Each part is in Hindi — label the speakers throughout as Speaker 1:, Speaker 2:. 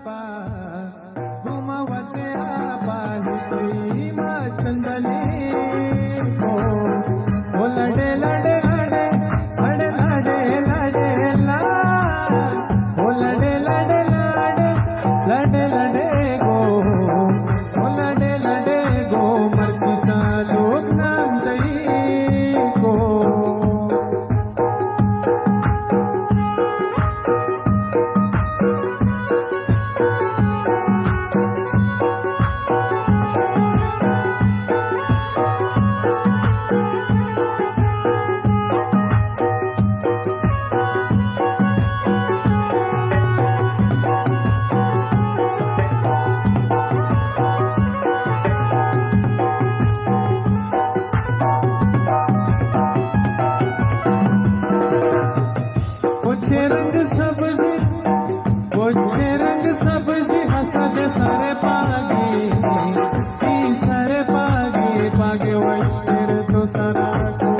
Speaker 1: आपा घुमावते आपा हितई मा चंदने को ओ लडे लडे लडे लडे लडे लडे ला ओ लडे लडे लडे लडे लडे गो ओ लडे लडे गो मर्जी सा लोग नाम दई को रंग सब्जी पोछे रंग सब्जी हसद सारे पागे सारे पागे पागे वैश्वर तो सारा को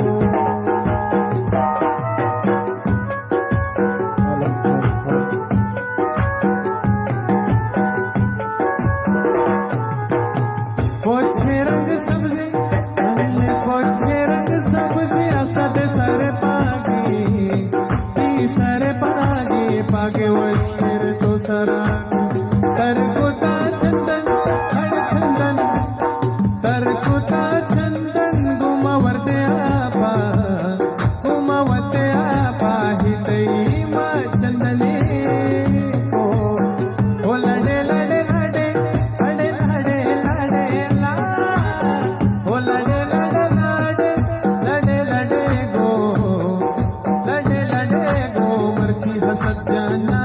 Speaker 1: पोछे रंग सब्जी पोछे रंग सब्जी हसद सारे पागे वैश्वर तो सरा तरकुता चंदन हर चंदन तरकुता चंदन घुमावते आपा हितई मा चंदने को ओ लडे लडे लडे लडे लडे लडे ला ओ लडे लडे लडे लडे लडे गो लडे लडे गो मर्ची हसत जाना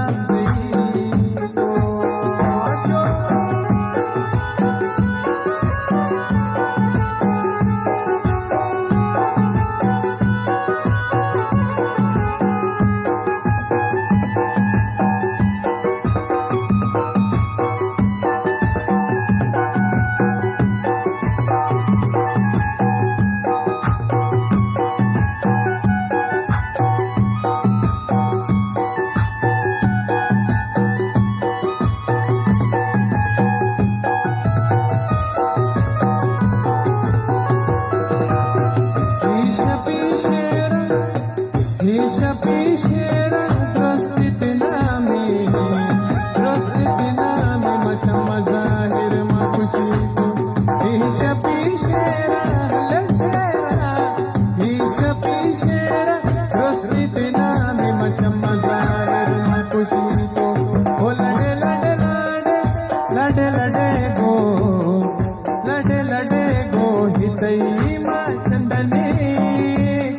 Speaker 1: Pishera drostit nami macha mazahir ma khushi ko isha pishera drostit nami macha mazahir ma khushi ko o lade lade lade lade lade go lade lade go hitai ma chandane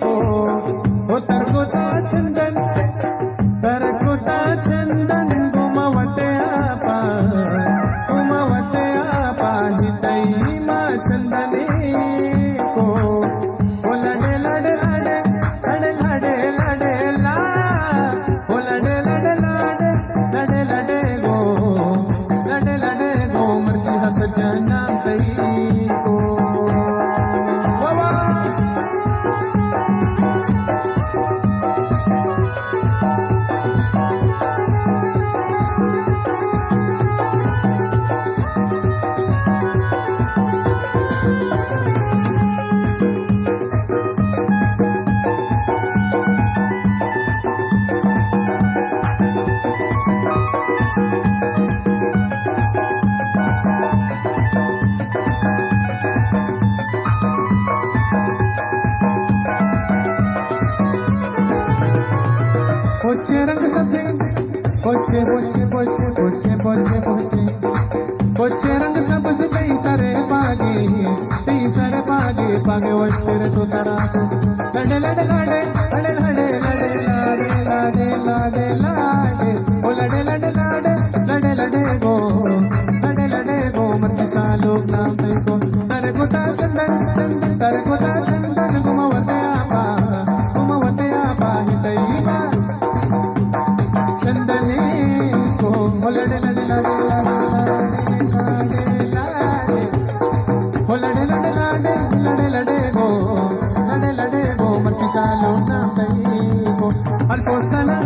Speaker 1: ko o tarkota चंदन तरकुता चंदन घुमावते आपा हितई मा चंदने को ओ लडे लडे लडे लडे लडे लडे ला ओ लडे लडे लडे लडे लडे गो मर्जी हस जना तई को पोछे रंग सब्जी पोछे पोछे पोछे पोछे पोछे पोछे पोछे रंग सब्जी कई सारे पागे पागे वैश्वर तो सारा लडे लडे लडे लडे लडे लडे लाडे लाडे लाडे ओ लडे लडे लाडे लडे लडे गो मर्जी सा लोग नाम दई को तरकुता चंदन तरकुता चंदन घुमावते आपा हितई मा चंदने को लडे लडे लडे लडे लडे लडे गो मर्ची सालो नाम दई को अल्फोसना